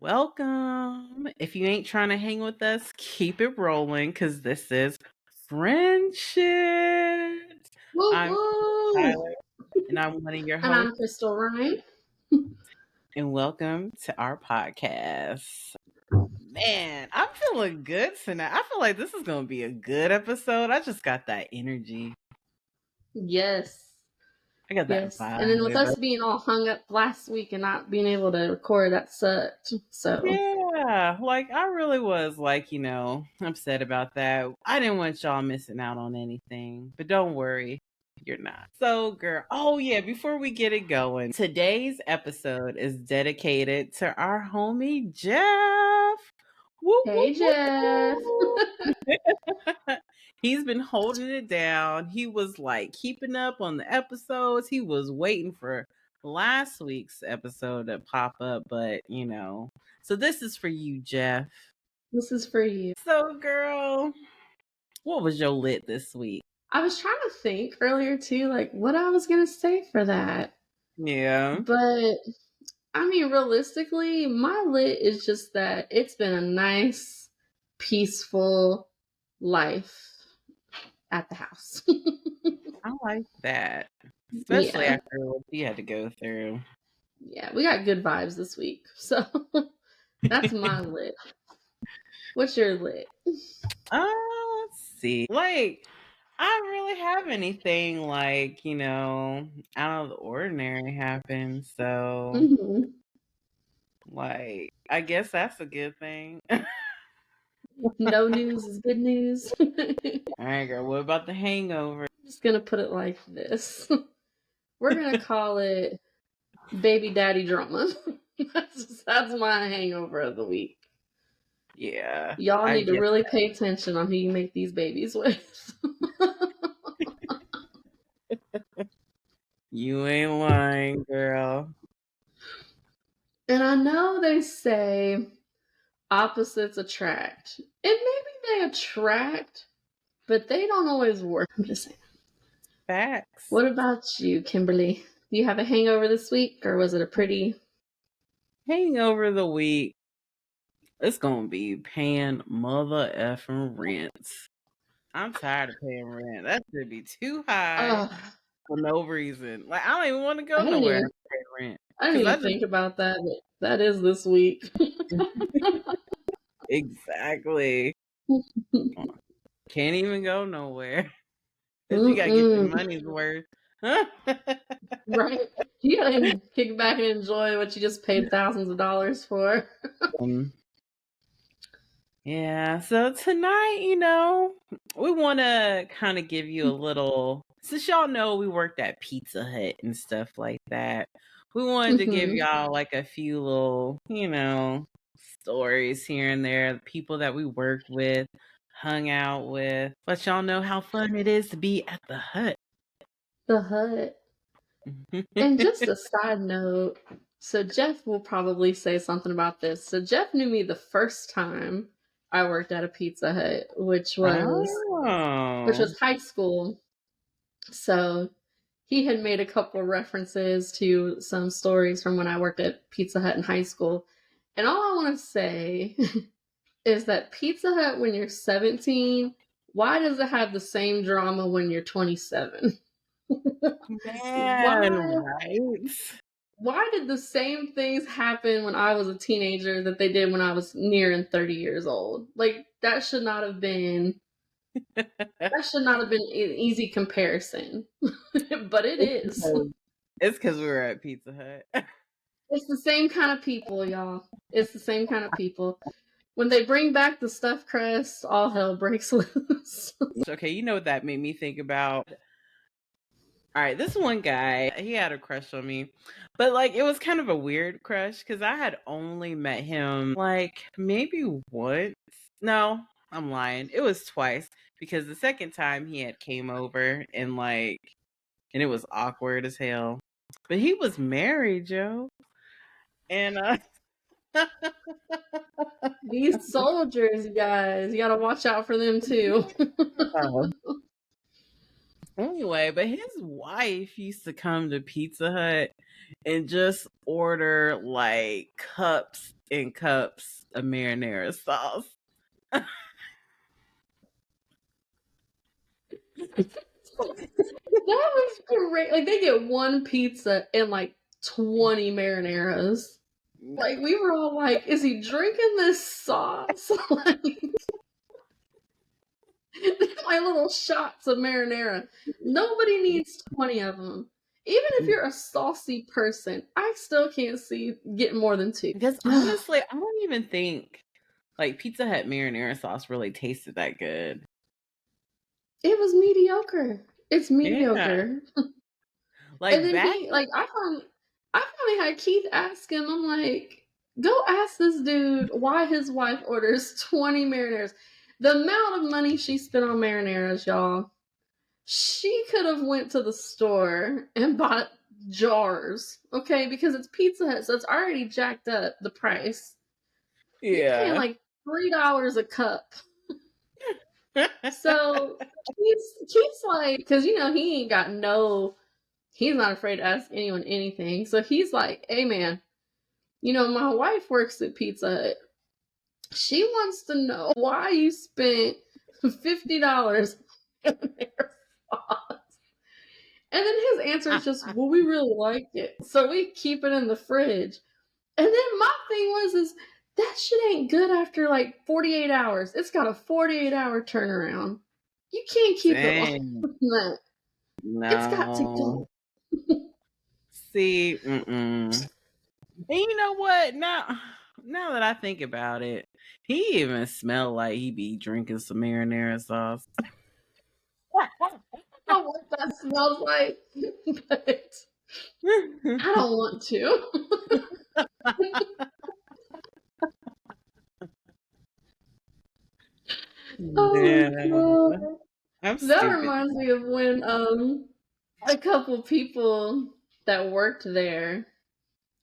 Welcome. If you ain't trying to hang with us, keep it rolling because this is Friendships. Woo I'm woo! Tyler and I'm one of your And hosts. I'm Crystal Ryan. And welcome to our podcast. Man, I'm feeling good tonight. I feel like this is going to be a good episode. I just got that energy. Yes. I got that Yes. And then with vibe. us being all hung up last week and not being able to record, that sucked. So, Yeah, I really was upset about that. I didn't want y'all missing out on anything, but don't worry, you're not. So, girl, oh yeah, before we get it going, today's episode is dedicated to our homie Jeff. Woo, hey, woo, Jeff. woo. He's been holding it down. He was keeping up on the episodes. He was waiting for last week's episode to pop up, but so this is for you, Jeff. This is for you. So, girl, what was your lit this week? I was trying to think earlier too, like what I was going to say for that. Yeah. But, I mean, realistically, my lit is just that it's been a nice, peaceful life at the house. I like that. Especially Yeah. after what you had to go through. Yeah, we got good vibes this week. So that's my lit. What's your lit? Let's see. I don't really have anything out of the ordinary happen. So Mm-hmm. I guess that's a good thing. No news is good news. All right, girl. What about the hangover? I'm just gonna put it like this. We're gonna call it baby daddy drama. That's my hangover of the week. Yeah. Y'all I need to get really pay attention on who you make these babies with. you ain't lying, girl. And I know they say opposites attract. And maybe they attract, but they don't always work. I'm just saying. Facts. What about you, Kimberly? Do you have a hangover this week, or was it a pretty Hangover of the week? It's gonna be paying mother effing rent. I'm tired of paying rent. That should be too high for no reason. I don't even want to go I didn't nowhere even to pay rent I didn't because I even just think about that, but that is this week. exactly can't even go nowhere because you gotta get your Mm-mm. money's worth. Right? You gotta even kick back and enjoy what you just paid thousands of dollars for. Um, yeah. So tonight, we want to kind of give you a little. Since y'all know we worked at Pizza Hut and stuff like that, we wanted to give y'all a few little, stories here and there. The people that we worked with, hung out with, let y'all know how fun it is to be at the Hut. The Hut. And just a side note, so Jeff will probably say something about this. So Jeff knew me the first time I worked at a Pizza Hut, which Oh. was high school. So he had made a couple references to some stories from when I worked at Pizza Hut in high school. And all I want to say is that Pizza Hut when you're 17, why does it have the same drama when you're 27? Man, Why right? why did the same things happen when I was a teenager that they did when I was nearing 30 years old? Like that should not have been an easy comparison. But it is. It's because we were at Pizza Hut. It's the same kind of people, y'all. It's the same kind of people. When they bring back the stuffed crust, all hell breaks loose. Okay, you know what that made me think about? All right, this one guy, he had a crush on me. But it was kind of a weird crush because I had only met him maybe once. No, I'm lying. It was twice because the second time he had came over and and it was awkward as hell. But he was married, Joe. And These soldiers, you guys, you gotta watch out for them too. Anyway, but his wife used to come to Pizza Hut and just order like cups and cups of marinara sauce. That was great. Like, they get one pizza and like 20 marinaras. Like, we were all like, is he drinking this sauce? Like, my little shots of marinara. Nobody needs 20 of them. Even if you're a saucy person, I still can't see getting more than 2. Because honestly, I don't even think like Pizza Hut marinara sauce really tasted that good. It was mediocre. It's Yeah. mediocre. Like And then back I finally had Keith ask him, I'm like, go ask this dude why his wife orders 20 marinaras. The amount of money she spent on marinaras, y'all, she could have went to the store and bought jars, okay? Because it's Pizza Hut, so it's already jacked up the price. You're paying yeah. like $3 a cup. So Keith's like, because he ain't got he's not afraid to ask anyone anything. So he's like, hey man, my wife works at Pizza Hut. She wants to know why you spent $50 on their sauce. And then his answer is just, well, we really like it, so we keep it in the fridge. And then my thing is that shit ain't good after like 48 hours. It's got a 48-hour turnaround. You can't keep it like that. No. It's got to go. See, and you know what? Now that I think about it, he even smelled like he be drinking some marinara sauce. I don't know what that smells like, but I don't want to. Yeah. God. I'm That stupid. reminds me of when a couple people that worked there,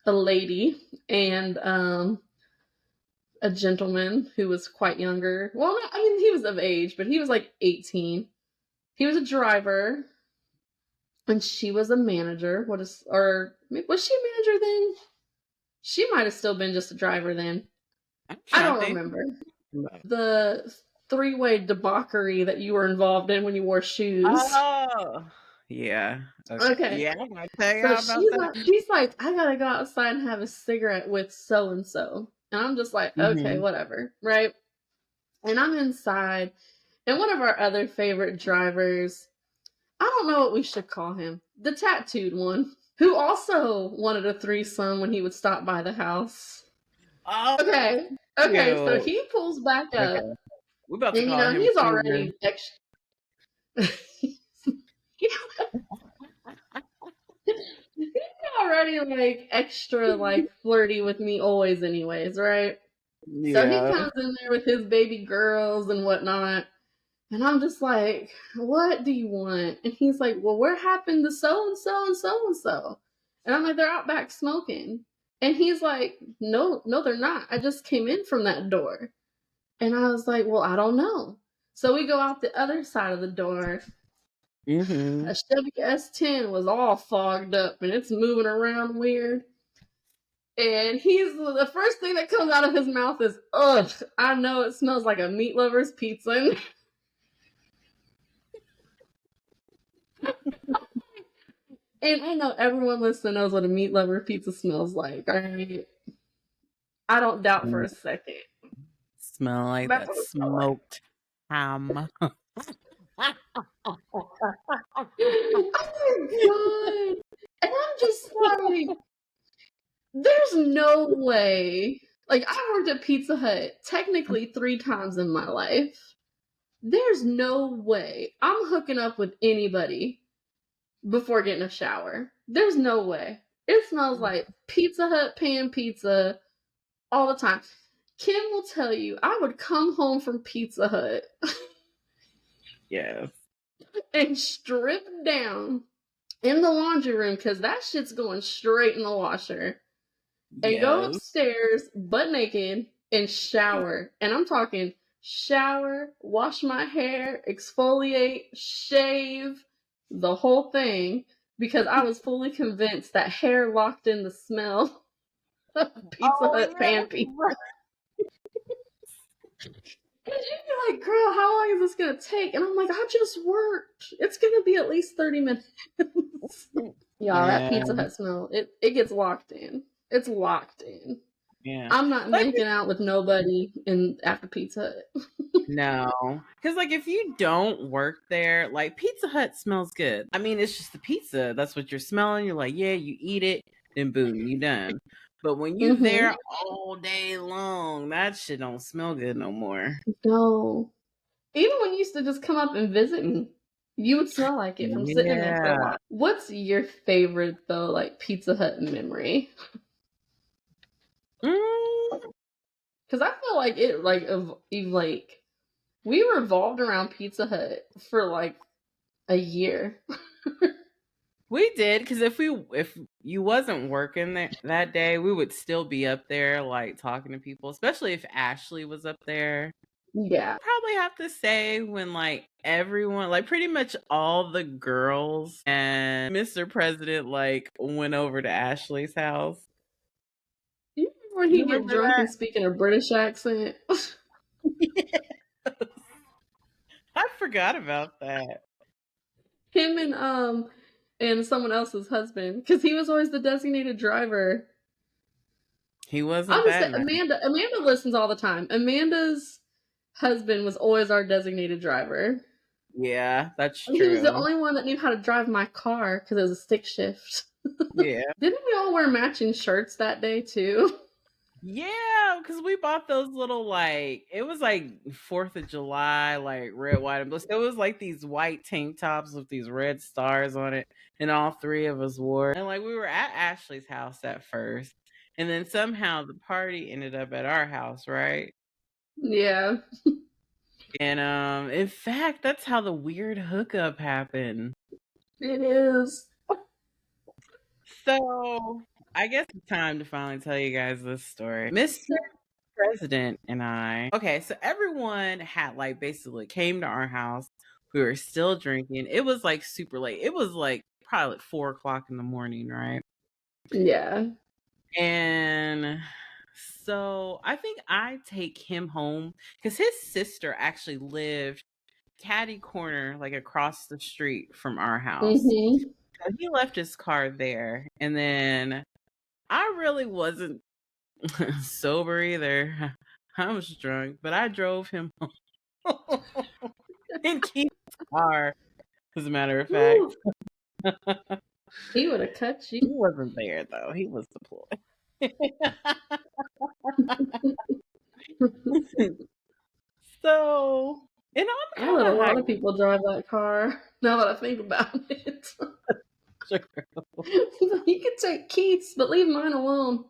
a lady and a gentleman who was quite younger. Well, I mean, he was of age, but he was like 18. He was a driver, and she was a manager. Was she a manager then? She might have still been just a driver then. I don't remember. The three-way debauchery that you were involved in when you wore shoes. Oh, yeah. Okay. Yeah, I'm gonna tell you So about that. she's like, I gotta go outside and have a cigarette with so and so, and I'm just like, okay, whatever, right? And I'm inside, and one of our other favorite drivers, I don't know what we should call him, the tattooed one, who also wanted a threesome when he would stop by the house. Oh, okay, so he pulls back up. Okay. We're about to And call him he's Cougar. already he's already like extra like flirty with me always anyways, right? Yeah. So he comes in there with his baby girls and whatnot. And I'm just like, what do you want? And he's like, well, where happened to so and so and so and so? And I'm like, they're out back smoking. And he's like, no, they're not. I just came in from that door. And I was like, well, I don't know. So we go out the other side of the door. A Chevy S10 was all fogged up and it's moving around weird. And the first thing that comes out of his mouth is, ugh, I know it smells like a meat lover's pizza. And I know everyone listening knows what a meat lover pizza smells like. I don't doubt for a second. Smell like that smoked ham. Oh my god! And I'm just like, there's no way. Like, I worked at Pizza Hut technically 3 times in my life. There's no way I'm hooking up with anybody before getting a shower. There's no way. It smells like Pizza Hut pan pizza all the time. Kim will tell you, I would come home from Pizza Hut. Yes. And strip down in the laundry room because that shit's going straight in the washer. And go upstairs butt naked and shower. And I'm talking shower, wash my hair, exfoliate, shave, the whole thing because I was fully convinced that hair locked in the smell of Pizza Oh Hut yeah, pan that's pizza. right. And you'd be like, girl, how long is this gonna take? And I'm like, I just worked. It's gonna be at least 30 minutes. Y'all, that Yeah, Pizza Hut smell, it gets locked in. It's locked in. yeah. I'm not Like making out with nobody in after Pizza Hut. no, because like if you don't work there, like Pizza Hut smells good. I mean, it's just the pizza. That's what you're smelling. You're like, yeah, you eat it, then boom, you done. But when you Mm-hmm. there all day long, that shit don't smell good no more. No. Even when you used to just come up and visit me, you would smell like it from sitting in there for a Yeah. while. What's your favorite though, like Pizza Hut memory? Mm, Because I feel like it like we revolved around Pizza Hut for like a year. we did because if you wasn't working that day, we would still be up there like talking to people, especially if Ashley was up there. Yeah. Probably have to say when like everyone, like pretty much all the girls and Mr. President like went over to Ashley's house. You remember when You he get remember drunk that? and speak in a British accent? I forgot about that. Him and someone else's husband, because he was always the designated driver. He I'll wasn't just that say nice. Amanda listens all the time. Amanda's husband was always our designated driver. Yeah, that's And he was the true. only one that knew how to drive my car because it was a stick shift. Yeah. Didn't we all wear matching shirts that day too? Yeah, because we bought those little like it was like 4th of July, like red, white, and blue. So it was like these white tank tops with these red stars on it, and all three of us wore. And like we were at Ashley's house at first, and then somehow the party ended up at our house, right? Yeah, And in fact, that's how the weird hookup happened. it is. So I guess it's time to finally tell you guys this story. Mr. President and I. Okay, so everyone had like basically came to our house. We were still drinking. It was like super late. It was like probably like 4 o'clock in the morning, right? Yeah. And so I think I take him home because his sister actually lived catty corner, like across the street from our house. Mm-hmm. So he left his car there. And then I really wasn't sober either. I was drunk, but I drove him home in Keith's car, as a matter of fact. Woo. He would have cut you. He wasn't there though. He was deployed. So, and I'm I let a kind of lot of people drive that car. Now that I think about it, you can take Keith's, but leave mine alone.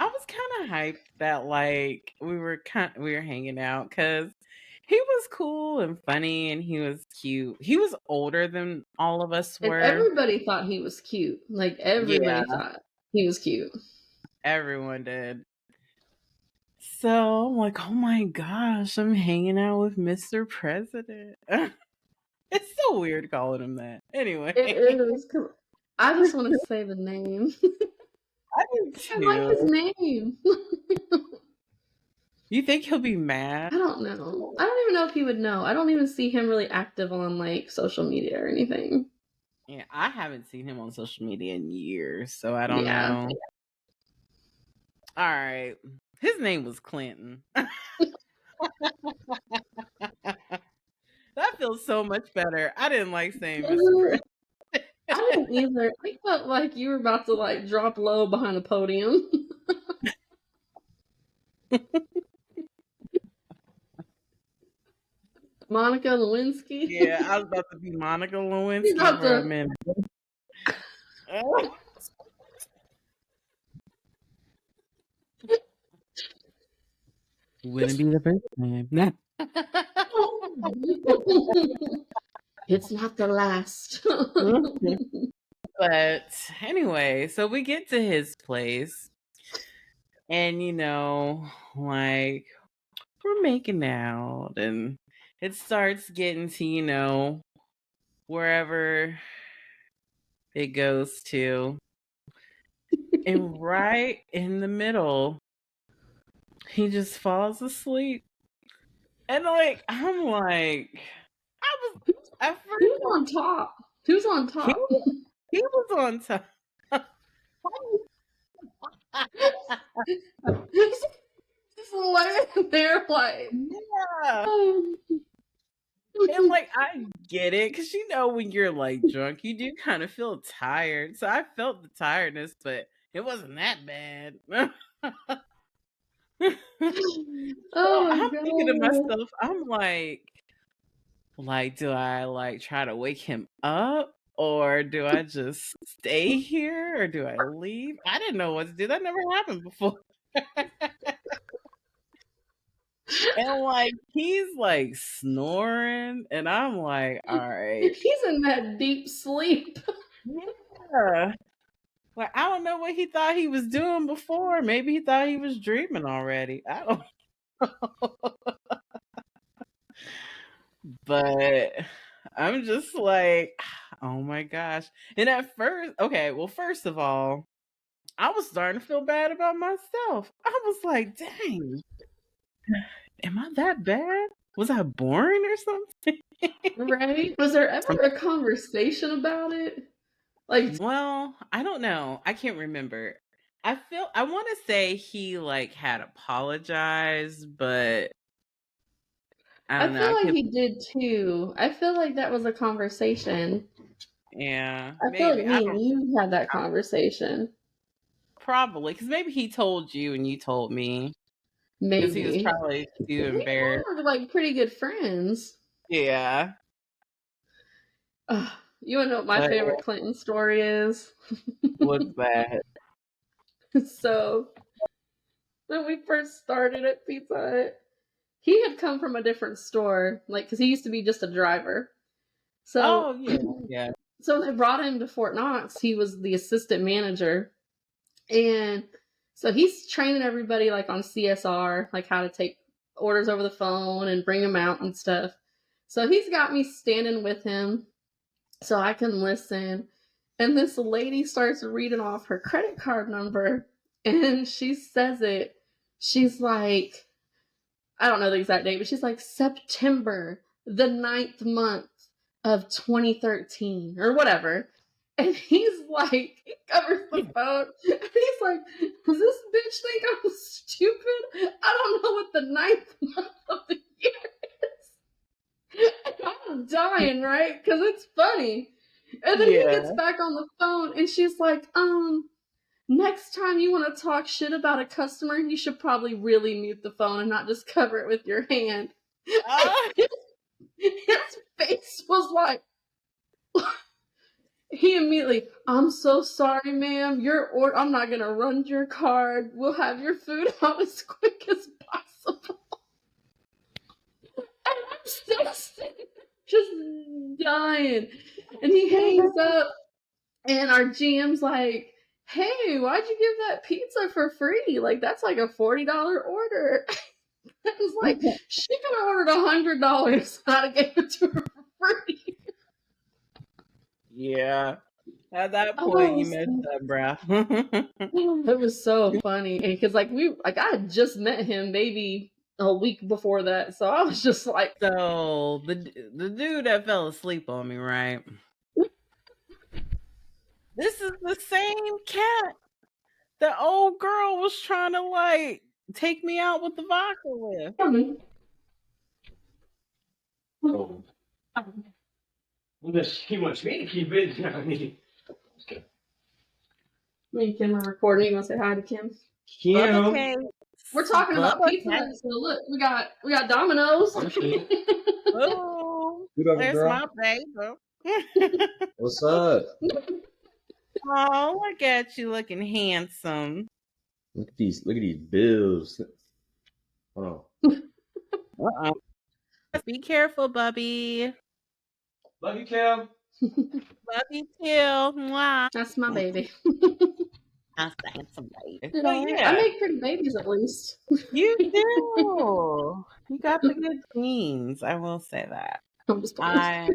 I was kind of hyped that like we were hanging out because he was cool and funny and he was cute. He was older than all of us And were. everybody thought he was cute. Like Yeah, everybody thought he was cute. everyone did. So I'm like, oh my gosh, I'm hanging out with Mr. President. It's so weird calling him that. Anyway, It is. 'Cause I just want to say the name. I do I like his too. name. You think he'll be mad? I don't know. I don't even know if he would know. I don't even see him really active on like social media or anything. Yeah, I haven't seen him on social media in years, so I don't Yeah. know. All right. His name was Clinton. That feels so much better. I didn't like saying Mr. I President. didn't either. I felt like you were about to like drop low behind the podium. Monica Lewinsky. Yeah, I was about to be Monica He's Lewinsky about for a to. minute. Wouldn't be the first time. Nah. It's not the last. But anyway, so we get to his place, and like we're making out, and it starts getting to, wherever it goes to. And right in the middle, he just falls asleep. And I'm like, I was at Who's first on top? Who's on he top? he was on top. Just laying there like, Yeah. oh. And I get it, because when you're drunk, you do kind of feel tired. So I felt the tiredness, but it wasn't that bad. Oh So my I'm thinking to god. myself, I'm like, do I try to wake him up, or do I just stay here, or do I leave? I didn't know what to do. That never happened before. And he's snoring, and I'm like, all right. He's in that deep sleep. Yeah. I don't know what he thought he was doing before. Maybe he thought he was dreaming already. I don't But I'm just like, oh my gosh. And at first, okay, well, first of all, I was starting to feel bad about myself. I was like, dang, am I that bad? Was I boring or something? Right? Was there ever a conversation about it? Like, Well, I don't know. I can't remember. I want to say he had apologized, but I I don't know. feel I like could, he did too. I feel like that was a conversation. yeah, I feel like maybe. I me and don't, you had that conversation. probably, because maybe he told you and you told me, because he was Maybe. probably too Me and embarrassed. him are like pretty good friends. Yeah, Ugh, you wanna know what my but favorite Clinton story is? what's that? So when we first started at Pizza Hut, he had come from a different store, like because he used to be just a driver. So Oh yeah, yeah. so when they brought him to Fort Knox, he was the assistant manager. And so he's training everybody like on CSR, like how to take orders over the phone and bring them out and stuff. So he's got me standing with him so I can listen. And this lady starts reading off her credit card number and she says it. She's like, I don't know the exact date, but she's like September, the 9th month of 2013 or whatever. And he's like, he covers the phone. And he's like, does this bitch think I'm stupid? I don't know what the 9th month of the year is. And I'm dying, right? Because it's funny. And then he Yeah. gets back on the phone and she's like, next time you want to talk shit about a customer, you should probably really mute the phone and not just cover it with your hand. His face was like, he immediately, I'm so sorry, ma'am. I'm not gonna run your card. We'll have your food out as quick as possible. And I'm still sitting there just dying. And he hangs up, and our GM's like, hey, why'd you give that pizza for free? Like, that's like a $40 order. I was like, she could have ordered $100 and I'd have gave it to her for free. Yeah. At that point, Oh, you messed up, bruh. it was so funny because I had just met him maybe a week before that, so I was just like, So the dude that fell asleep on me, right? This is the same cat the old girl was trying to take me out with the vodka with. Oh, unless he wants me to keep it. I mean, me and Kim are recording. You want to say hi to Kim? Bubba Kim. cake. We're talking about Bubba Pizza Hut, cake. so look, we got Domino's. Oh, Good up, there's girl. my baby. What's up? Oh, look at you looking handsome. Look at these bills. Hold Uh-oh. Be careful, Bubby. on. Love you, Kim. Love you too. Mwah. That's my baby. That's the handsome baby. You But know, I yeah, make pretty babies at least. you do. You got the good genes. I will say that. I'm just playing. I.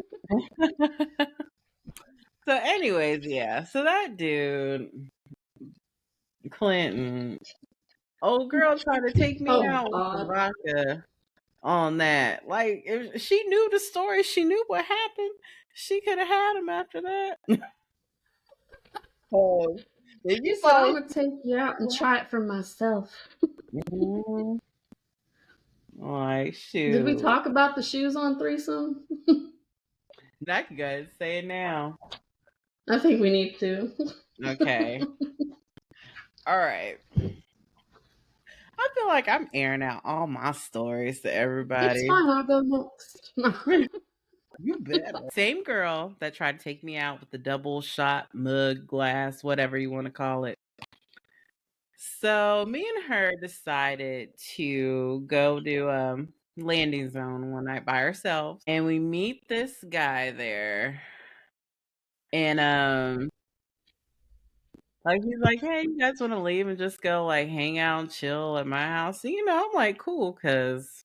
So, anyways, yeah. So that dude, Clinton, old girl tried to take me Oh out with the God. vodka on that. Like, if she knew the story, she knew what happened. She could have had him after that. Oh, if He you said, I'm thought, gonna take you out and try it for myself. Mhm. Like, Did we shoot, talk about the shoes on threesome? I could go ahead and say it now. I think we need to. Okay, all right. I feel like I'm airing out all my stories to It's everybody. fine, I'll go next. You better. Same girl that tried to take me out with the double shot mug glass, whatever you want to call it. So me and her decided to go to landing zone one night by ourselves, and we meet this guy there, and like he's like, "Hey, you guys want to leave and just go like hang out and chill at my house?" And, I'm like, "Cool," because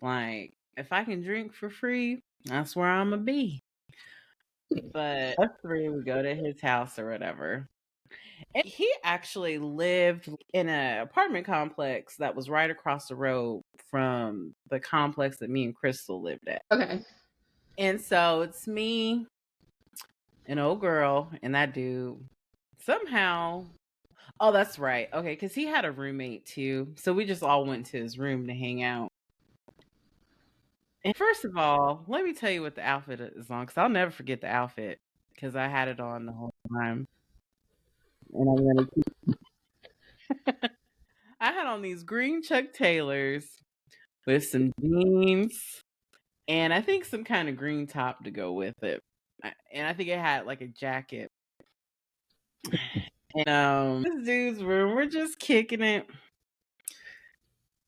like if I can drink for free, that's where I'm gonna be. But us three would go to his house or whatever. And he actually lived in an apartment complex that was right across the road from the complex that me and Crystal lived at. Okay. And so it's me, an old girl, and that dude. Somehow, oh, that's right. Okay, because he had a roommate too. So we just all went to his room to hang out. And first of all, let me tell you what the outfit is on, because I'll never forget the outfit, because I had it on the whole time. And I'm gonna keep. I had on these green Chuck Taylors with some jeans and I think some kind of green top to go with it. And I think it had like a jacket. And this dude's room, we're just kicking it.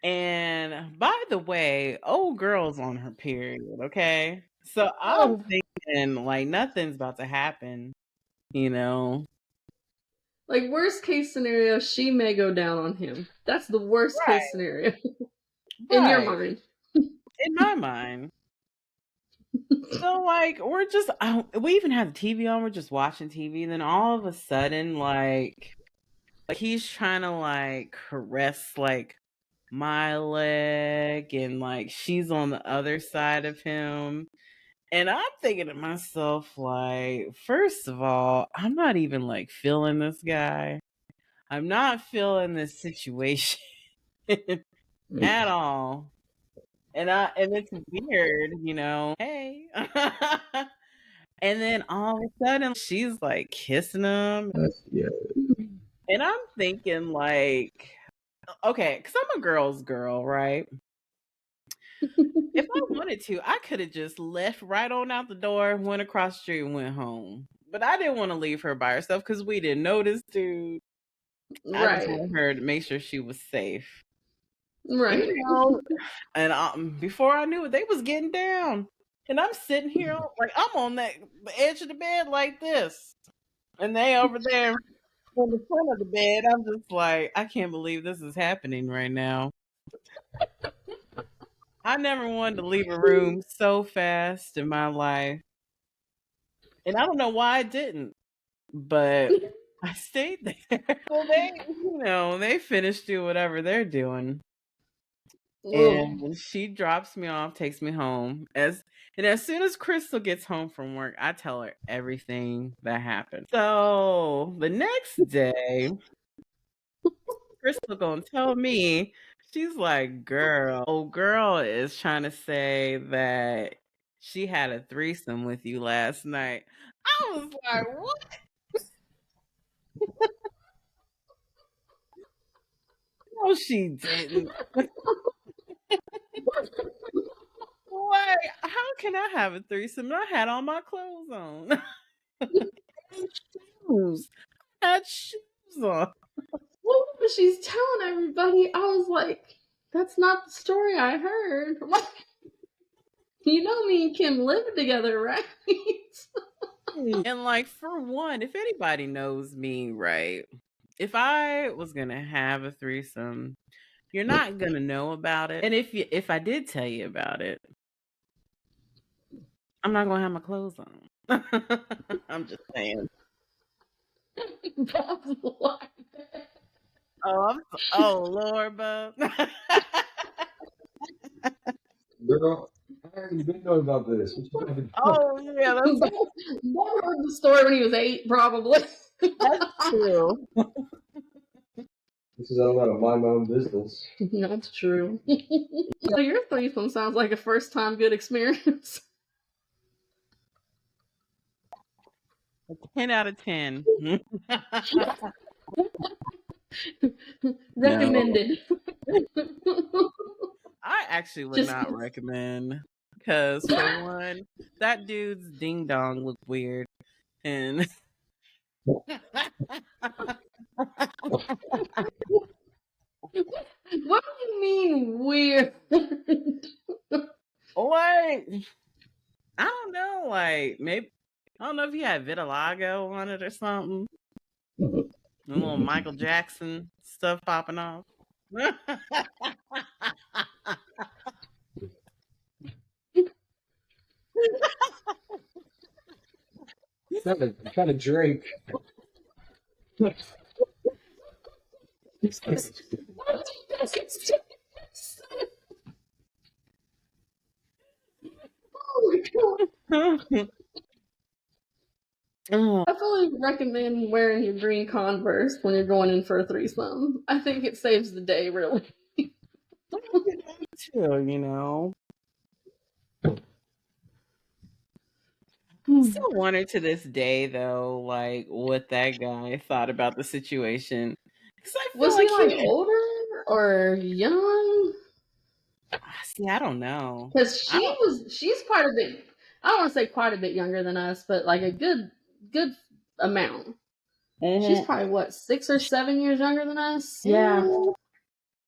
And by the way, old girl's on her period, okay? So I'm thinking like nothing's about to happen, you know. Like, worst case scenario, she may go down on him. That's the worst Right. case scenario. In your Right. mind. In my mind. So like we're just we even have the TV on, we're just watching TV, and then all of a sudden like he's trying to like caress like my leg and like she's on the other side of him. And I'm thinking to myself, like, first of all, I'm not even like feeling this guy. I'm not feeling this situation at all. And it's weird, Hey. And then all of a sudden she's like kissing him. Yeah. And I'm thinking like, okay, because I'm a girl's girl, right? If I wanted to, I could have just left right on out the door, went across the street, and went home. But I didn't want to leave her by herself because we didn't know this dude. I just Right. wanted her to make sure she was safe. Right. And before I knew it, they was getting down. And I'm sitting here, like, I'm on the edge of the bed like this. And they over there on the front of the bed. I'm just like, I can't believe this is happening right now. I never wanted to leave a room so fast in my life. And I don't know why I didn't, but I stayed there. Well, they finished doing whatever they're doing. And she drops me off, takes me home. As soon as Crystal gets home from work, I tell her everything that happened. So the next day, Crystal gonna tell me, she's like, old girl is trying to say that she had a threesome with you last night. I was like, what? No, she didn't. Why? How can I have a threesome? I had all my clothes on. Shoes. I had shoes on. Well, but she's telling everybody. I was like, that's not the story I heard. What? You know me and Kim living together, right? And like for one, if anybody knows me, right, if I was gonna have a threesome, you're not gonna know about it. And if I did tell you about it, I'm not gonna have my clothes on. I'm just saying. Bob's like that. Oh Lord, bub. Girl, I already been knowing about this. What you talking about? Oh yeah, Bob heard the story when he was 8, probably. that's true. This is I don't gotta mind my own business. That's true. So your threesome sounds like a first time good experience. 10 out of 10. Recommended. I actually would Just- not recommend because for one, that dude's ding dong looked weird, and What do you mean weird? like I don't know, like maybe I don't know if he had vitiligo on it or something. A little Michael Jackson stuff popping off. Trying to drink. Oh, I fully recommend wearing your green Converse when you're going in for a threesome. I think it saves the day, really. too, you know. Still wonder to this day, though, like what that guy thought about the situation. 'Cause I feel Was he like like older or young? see, I don't know. Because I don't. she's quite a bit. I don't want to say quite a bit younger than us, but like a good amount. She's probably what 6 or 7 years younger than us. Yeah,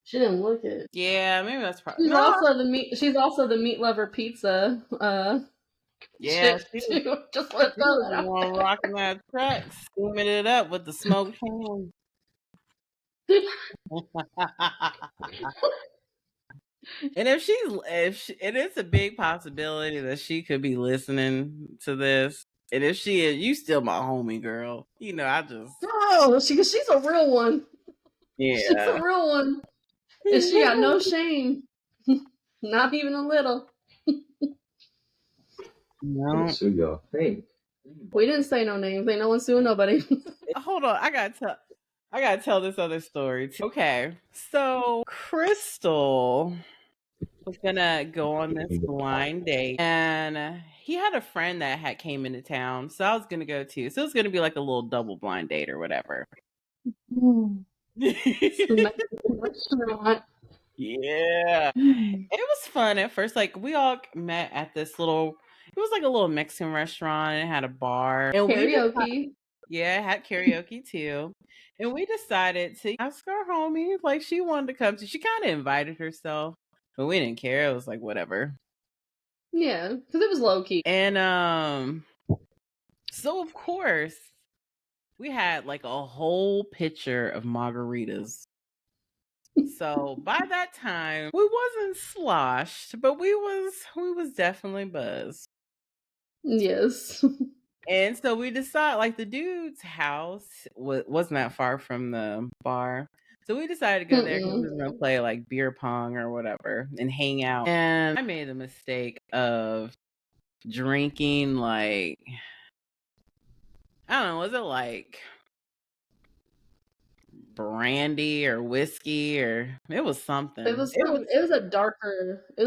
she didn't look it. Yeah, maybe that's probably. She's No, also the meat. She's also the meat lover pizza. yeah, chick she too. Just let was throw that the out one rocking that track, steaming it up with the smoked ham. there. And if and it's a big possibility that she could be listening to this. And if she is, you still my homie, girl. You know, I just Oh, she's a real one. She's yeah. a real one, and she got no shame, not even a little. No. Sue y'all. Hey. We didn't say no names. Ain't no one suing nobody. Hold on, I gotta tell this other story too. Okay, so Crystal was gonna go on this blind date, and he had a friend that had came into town, so I was gonna go too. So it was gonna be like a little double blind date or whatever. The Mexican restaurant. Yeah, it was fun at first. Like we all met at this little. It was like a little Mexican restaurant, and it had a bar, and Karaoke. yeah, it had karaoke too. And we decided to ask our homie, like she wanted to come to. She kind of invited herself, but we didn't care. It was like whatever. Yeah, because it was low key. And so of course we had like a whole pitcher of margaritas. So by that time we wasn't sloshed, but we was definitely buzzed. Yes. And so we decided, like, the dude's house wasn't that far from the bar. So we decided to go there because we were going to play, like, beer pong or whatever and hang out. And I made the mistake of drinking, like, I don't know, was it like brandy or whiskey or it was something. It was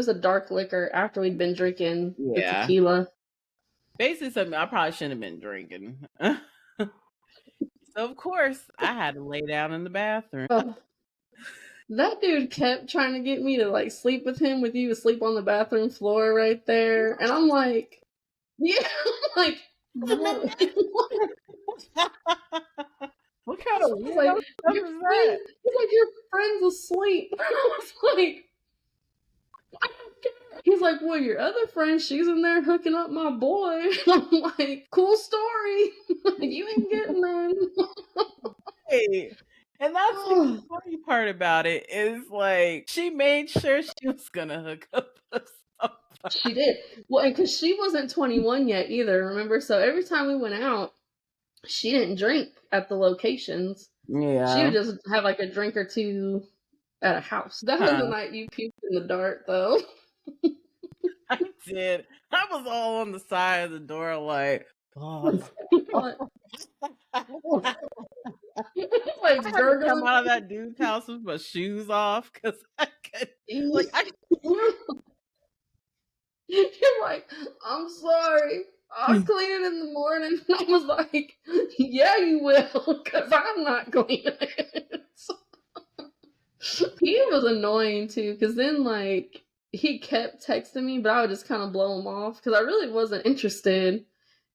a dark liquor after we'd been drinking the Yeah. tequila. Basically something I probably shouldn't have been drinking. So of course I had to lay down in the bathroom. Oh. That dude kept trying to get me to like sleep with him, with you to sleep on the bathroom floor right there. And I'm like, yeah, I'm like, what? What kind of He's like, weirdo stuff your is that? friend, he's like, your friend's asleep. I was like, I don't care. He's like, well, your other friend, she's in there hooking up my boy. I'm like, cool story. You ain't getting none. Hey, And that's the funny part about it is like she made sure she was gonna hook up with somebody. She did. Well, and because she wasn't 21 yet either, remember? So every time we went out, she didn't drink at the locations. She would Yeah. just have like a drink or two at a house. That was the Huh. night you puked in the dark, though. I did. I was all on the side of the door, like, pause. Like, I like had to come gurgling. out of that dude's house with my shoes off because I could, like, You're like, I'm sorry. I'll clean it in the morning. And I was like, yeah, you will, because I'm not cleaning it. He was annoying too, because then like he kept texting me, but I would just kind of blow him off because I really wasn't interested.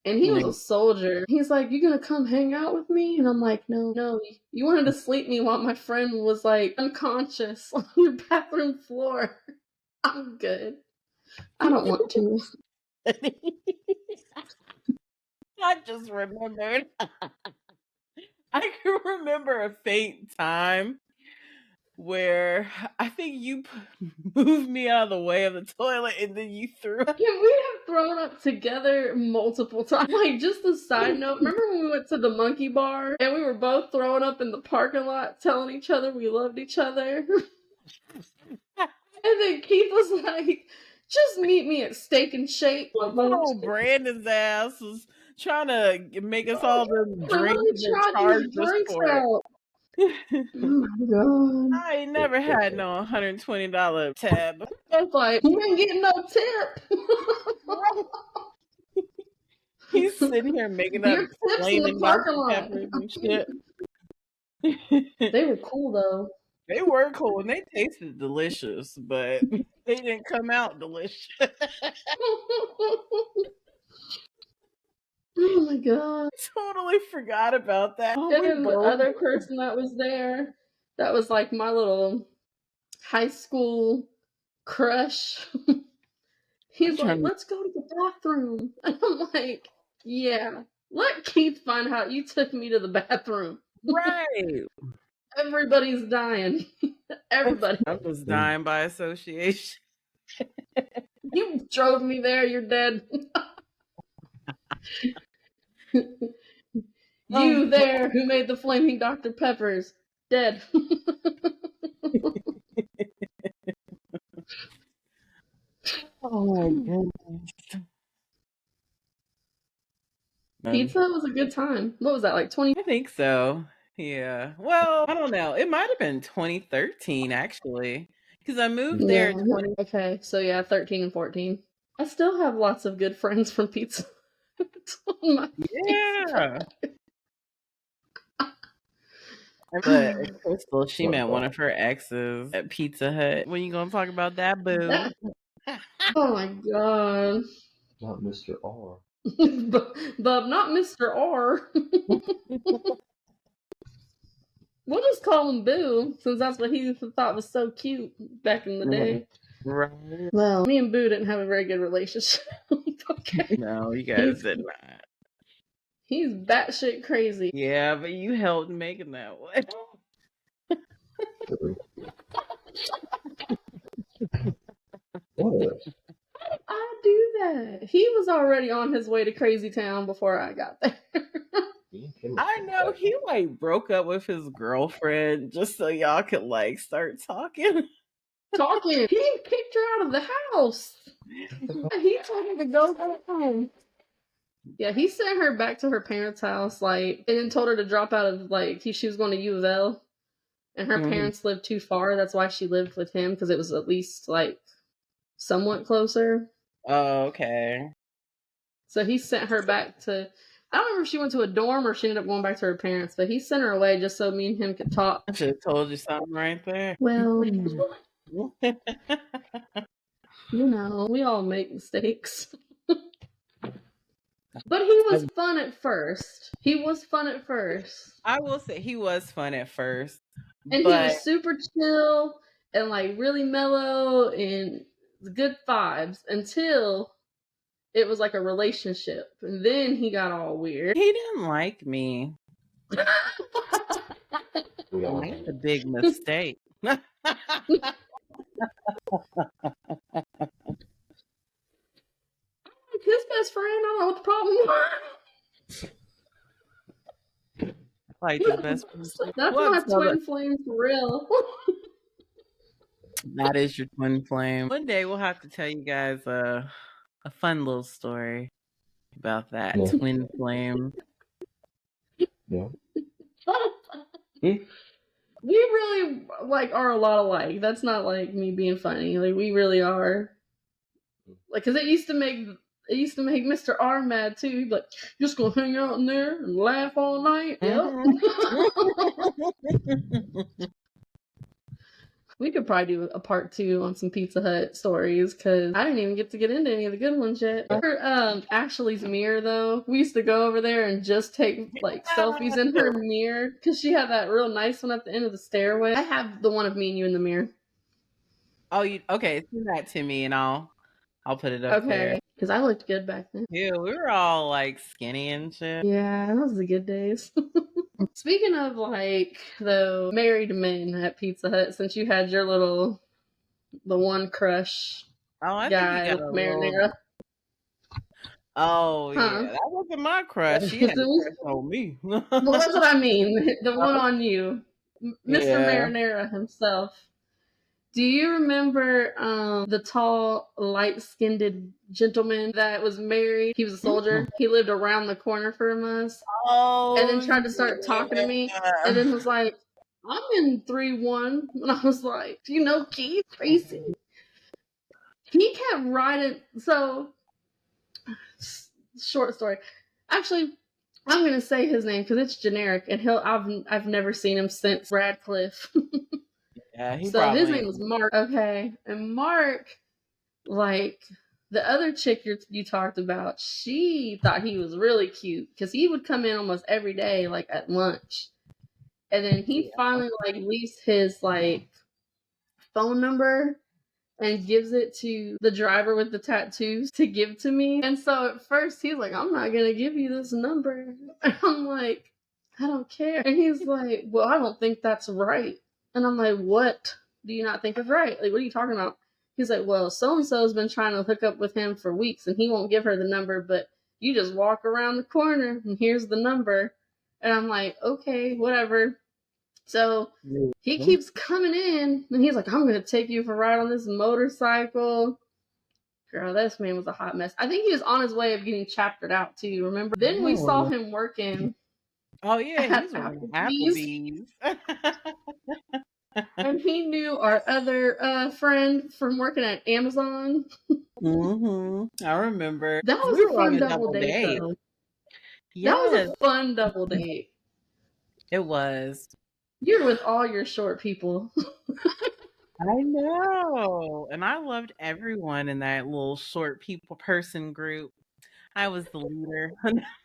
And he was a soldier. He's like, "You gonna come hang out with me?" And I'm like, "No. You wanted to sleep me while my friend was like unconscious on the bathroom floor. I'm good. I don't want to." I just remembered. I can remember a faint time where I think you moved me out of the way of the toilet and then you threw up. Yeah, we have thrown up together multiple times. Like, just a side note, remember when we went to the monkey bar and we were both throwing up in the parking lot telling each other we loved each other? And then Keith was like, "Just meet me at Steak and Shake." Oh, Brandon's ass was trying to make us all the drinks and Try charge these us drinks for it. out. Oh my god. I ain't never had no $120 tab. I was like, "You ain't getting no tip." He's sitting here making up Your tips in the flaming parking Dr. lot. Peppers and shit. They were cool though. They were cool and they tasted delicious, but they didn't come out delicious. Oh my god. Totally forgot about that. And then the other person that was there, that was like my little high school crush. He's like, "Let's go to the bathroom." And I'm like, "Yeah, let Keith find out you took me to the bathroom." Right. Everybody's dying. Everybody. I'm just dying by association. You drove me there, you're dead. You there who made the flaming Dr. Peppers, dead. Oh my goodness. Pizza was a good time. What was that, like 20? I think so. Yeah. Well, I don't know. It might have been 2013 actually, because I moved there. Okay, so yeah, 13 and 14. I still have lots of good friends from Pizza. Yeah. But Crystal, she met one of her exes at Pizza Hut. When you gonna talk about that, boo? Oh my god. Not Mr. R. Bub, not Mr. R. We'll just call him Boo, since that's what he thought was so cute back in the day. Right. Well, me and Boo didn't have a very good relationship. Okay. No, you guys did not. He's batshit crazy. Yeah, but you helped make it that way. What? I do that. He was already on his way to Crazy Town before I got there. I know he like broke up with his girlfriend just so y'all could like start talking. He kicked her out of the house. He told her to go back home. Yeah, he sent her back to her parents' house, like, and then told her to drop out of, like, she was going to U of L, and her parents lived too far. That's why she lived with him, because it was at least, like, somewhat closer. Oh, okay. So he sent her back to, I don't remember if she went to a dorm or she ended up going back to her parents, but he sent her away just so me and him could talk. I should have told you something right there. Well, you know, we all make mistakes. But he was fun at first. I will say he was fun at first. And he was super chill and like really mellow and good vibes until it was like a relationship. And then he got all weird. He didn't like me. We don't want That's a that. big mistake. His best friend, I don't know what the problem Like his was. best friend. That's Well, my tell the- twin flame for real. that is your twin flame. One day we'll have to tell you guys a fun little story about that Yeah. twin flame. Yeah. We really like are a lot alike. That's not like me being funny. Like we really are. Like, cause it used to make Mr. R mad too. He'd be like, just gonna hang out in there and laugh all night. Yep. We could probably do a part 2 on some Pizza Hut stories because I didn't even get to get into any of the good ones yet. Ashley's mirror though, we used to go over there and just take like selfies in her mirror because she had that real nice one at the end of the stairway. I have the one of me and you in the mirror. Oh, okay. Send that to me and I'll put it up there. Okay, because I looked good back then. Yeah, we were all like skinny and shit. Yeah, those were the good days. Speaking of like the married men at Pizza Hut, since you had your the one crush Oh, I guy think you with got a marinara. little... Oh, Huh? yeah. That wasn't my crush. She had a crush on me. Well, that's what I mean. The one on you. Mr. Yeah. Marinara himself. Do you remember the tall, light-skinned gentleman that was married? He was a soldier. He lived around the corner from us. Oh, And then tried to start talking to me. And then was like, I'm in 3-1. And I was like, do you know Keith? Crazy. He kept writing. So, short story. Actually, I'm going to say his name because it's generic. And I've never seen him since Radcliffe. Yeah, he so probably... his name was Mark. Okay. And Mark, like the other chick you talked about, she thought he was really cute because he would come in almost every day, like at lunch. And then he finally like leaves his like phone number and gives it to the driver with the tattoos to give to me. And so at first he's like, I'm not gonna give you this number. And I'm like, I don't care. And he's like, well, I don't think that's right. And I'm like, what do you not think is right? Like, what are you talking about? He's like, well, so-and-so's been trying to hook up with him for weeks and he won't give her the number, but you just walk around the corner and here's the number. And I'm like, okay, whatever. So he keeps coming in and he's like, I'm going to take you for a ride on this motorcycle. Girl, this man was a hot mess. I think he was on his way of getting chaptered out too, remember? Then we saw him working. Oh, yeah, he's Applebee's. Applebee's. And he knew our other friend from working at Amazon. I remember. That was a fun double date, though. Yes. That was a fun double date. It was. You're with all your short people. I know. And I loved everyone in that little short person group. I was the leader.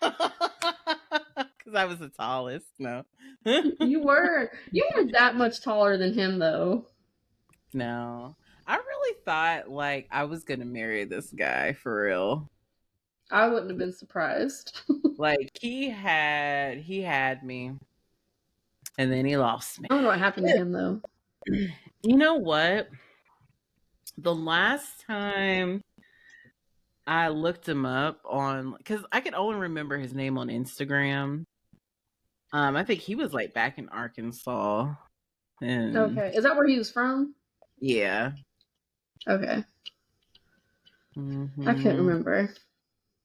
Because I was the tallest. No. You weren't that much taller than him, though. No. I really thought, like, I was going to marry this guy, for real. I wouldn't have been surprised. Like, he had me. And then he lost me. I don't know what happened to him, though. You know what? The last time I looked him up on... Because I could only remember his name on Instagram. I think he was, like, back in Arkansas. And... Okay. Is that where he was from? Yeah. Okay. I can't remember.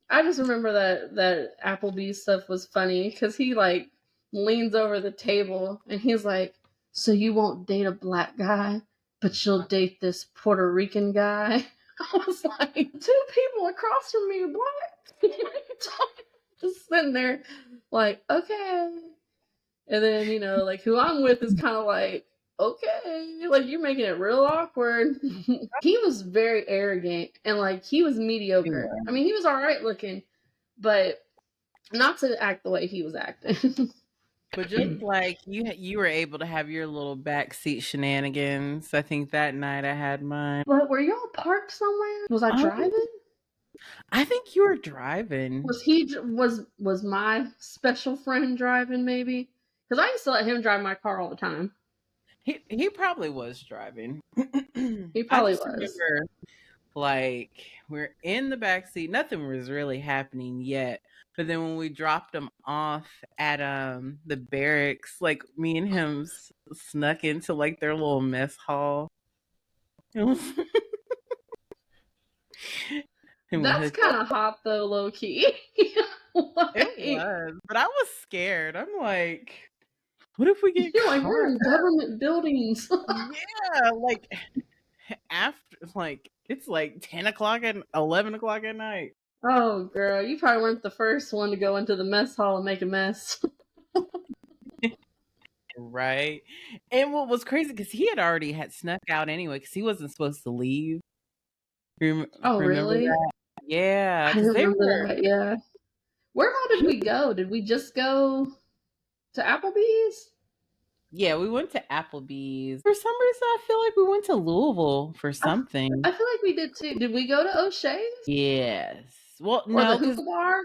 I just remember that Applebee's stuff was funny because he like leans over the table and he's like, so you won't date a black guy, but you'll date this Puerto Rican guy? I was like, 2 people across from me are black. Just sitting there like, okay. And then, you know, like who I'm with is kind of like, okay, like you're making it real awkward. He was very arrogant and like he was mediocre. I mean, he was all right looking, but not to act the way he was acting. But just like you were able to have your little backseat shenanigans. I think that night I had mine. But were y'all parked somewhere? Was I driving? I think you were driving. Was my special friend driving? Maybe Because I used to let him drive my car all the time. He probably was driving. He I probably just was. remember, like, we're in the back seat. Nothing was really happening yet. But then when we dropped him off at the barracks, like me and him snuck into like their little mess hall. And we That's hooked kind up. of hot though, low key. It Like, was, but I was scared. I'm like, what if we get you're like, we're caught? in government buildings. Yeah, like after, like it's like 10 o'clock and 11 o'clock at night. Oh, girl, you probably weren't the first one to go into the mess hall and make a mess. Right. And what was crazy, because he had already had snuck out anyway, because he wasn't supposed to leave. Oh, Remember really? that? Yeah, I because they remember were. that, yeah. Where all did we go? Did we just go to Applebee's? Yeah, we went to Applebee's. For some reason, I feel like we went to Louisville for something. I feel like we did too. Did we go to O'Shea's? Yes. Well, Or no, the because Hookah Bar?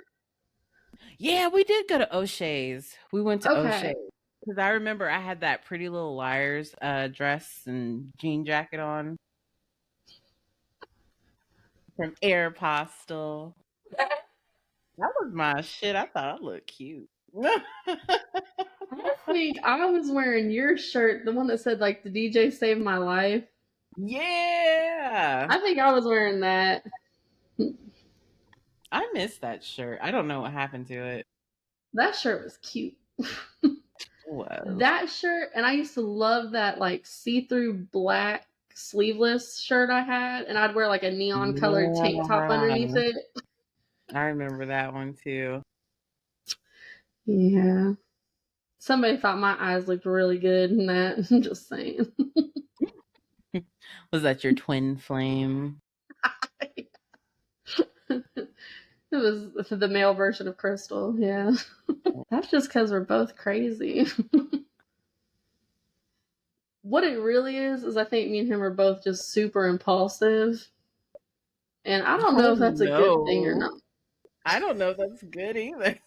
yeah, we did go to O'Shea's. We went to Okay. O'Shea's. Because I remember I had that Pretty Little Liars dress and jean jacket on from Aeropostale. That was my shit. I thought I looked cute. I think I was wearing your shirt, the one that said like the DJ saved my life. Yeah. I think I was wearing that. I missed that shirt. I don't know what happened to it. That shirt was cute. Was. That shirt, and I used to love that like see-through black sleeveless shirt I had, and I'd wear like a neon colored tank top underneath it. I remember that one too. Yeah. Somebody thought my eyes looked really good in that. I'm just saying. Was that your twin flame? It was the male version of Crystal, yeah. That's just because we're both crazy. What it really is I think me and him are both just super impulsive. And I don't know if that's a good thing or not. I don't know if that's good either.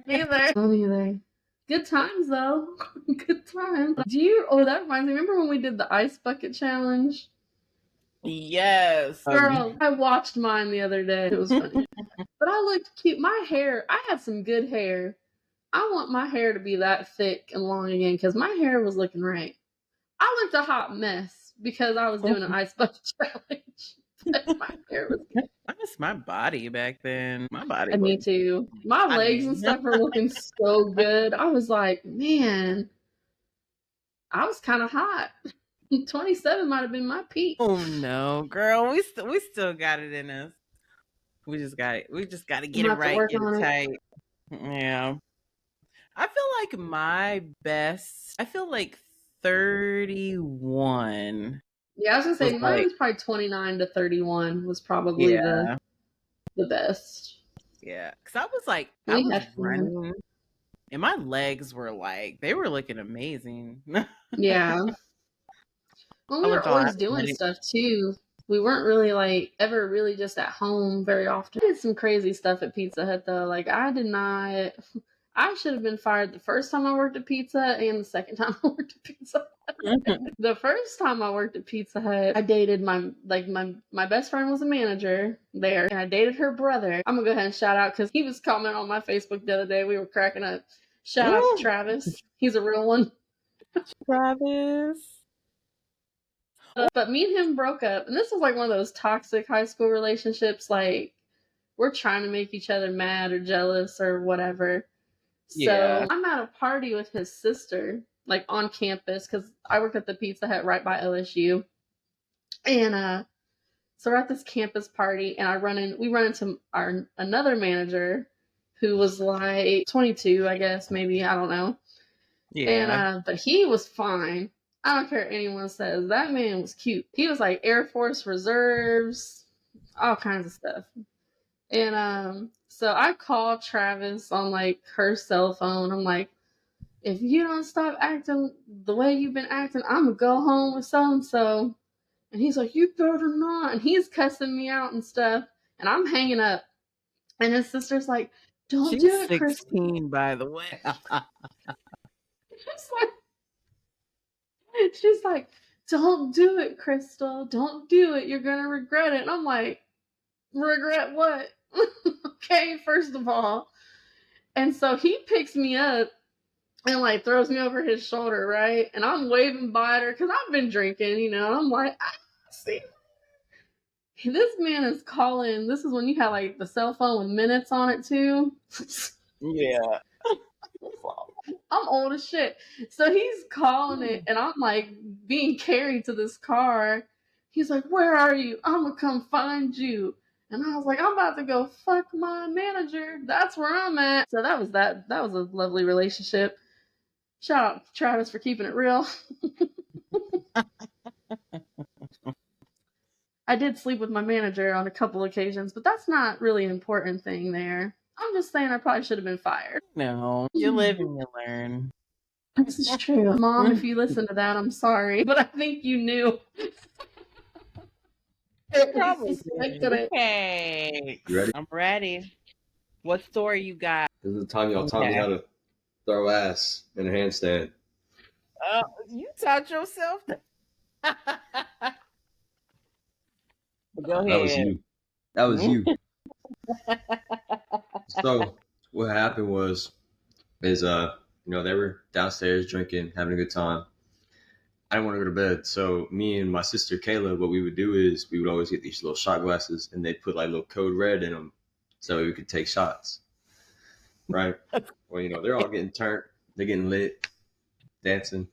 Neither. Not either. Good times though. Good times. That reminds me, remember when we did the ice bucket challenge? Yes. Girl, I watched mine the other day. It was funny. But I looked cute. My hair, I had some good hair. I want my hair to be that thick and long again because my hair was looking right. I looked a hot mess because I was doing an ice bucket challenge. But my hair was good. I miss my body back then. My body. And me too. My legs and stuff were looking so good. I was like, man, I was kind of hot. 27 might have been my peak. Oh no, girl, we still got it in us. We just got it. We just got to get it right, get it tight. Yeah. I feel like my best. I feel like 31. Yeah, I was gonna say mine was probably 29 to 31 was probably the best. Yeah, because I was like, I was running, and my legs were like, they were looking amazing. Yeah. Well, we were always doing stuff too. We weren't really like ever really just at home very often. I did some crazy stuff at Pizza Hut though. Like I should have been fired the first time I worked at Pizza and the second time I worked at Pizza Hut. The first time I worked at Pizza Hut, I dated my best friend was a manager there, and I dated her brother. I'm gonna go ahead and shout out because he was commenting on my Facebook the other day. We were cracking up. Shout out to Travis. He's a real one. Travis. But me and him broke up, and this was like one of those toxic high school relationships. Like we're trying to make each other mad or jealous or whatever. So I'm at a party with his sister, like on campus, because I worked at the Pizza Hut right by OSU. And so we're at this campus party, and we run into another manager who was like 22, I guess, maybe, I don't know. Yeah. And but he was fine. I don't care what anyone says. That man was cute. He was like Air Force Reserves, all kinds of stuff. And so I called Travis on like her cell phone. I'm like, if you don't stop acting the way you've been acting, I'm gonna go home with so and so. And he's like, you better not. And he's cussing me out and stuff. And I'm hanging up. And his sister's like, don't do it, Chris. She's 16, by the way. She's like, don't do it, Crystal. Don't do it. You're gonna regret it. And I'm like, regret what? Okay, first of all. And so he picks me up and like throws me over his shoulder, right? And I'm waving by at her because I've been drinking, you know. And I'm like, see, this man is calling. This is when you have like the cell phone with minutes on it too. Yeah. I'm old as shit. So he's calling it, and I'm like being carried to this car. He's like, "Where are you? I'm gonna come find you." And I was like, "I'm about to go fuck my manager. That's where I'm at." So that was that. That was a lovely relationship. Shout out to Travis for keeping it real. I did sleep with my manager on a couple occasions, but that's not really an important thing there. I'm just saying I probably should have been fired. No, you live and you learn. This is true. Mom, if you listen to that, I'm sorry. But I think you knew. Probably suspected it. Okay. You ready? I'm ready. What story you got? This is the time y'all taught me how to throw ass in a handstand. You taught yourself that. Go ahead. That was you. That was you. So what happened was, they were downstairs drinking, having a good time. I didn't want to go to bed, so me and my sister Kayla, what we would do is we would always get these little shot glasses, and they'd put like little code red in them, so we could take shots. Right? Well, they're all getting turned, they're getting lit, dancing,